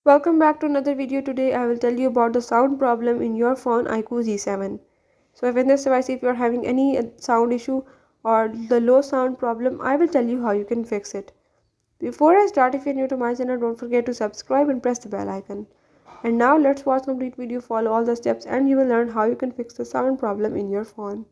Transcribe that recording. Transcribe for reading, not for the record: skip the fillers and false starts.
Welcome back to another video. Today I will tell you about the sound problem in your phone IQOO Z7. So if in this device if you are having any sound issue or the low sound problem, I will tell you how you can fix it. Before I start, if you are new to my channel, don't forget to subscribe and press the bell icon. And now let's watch complete video, follow all the steps and you will learn how you can fix the sound problem in your phone.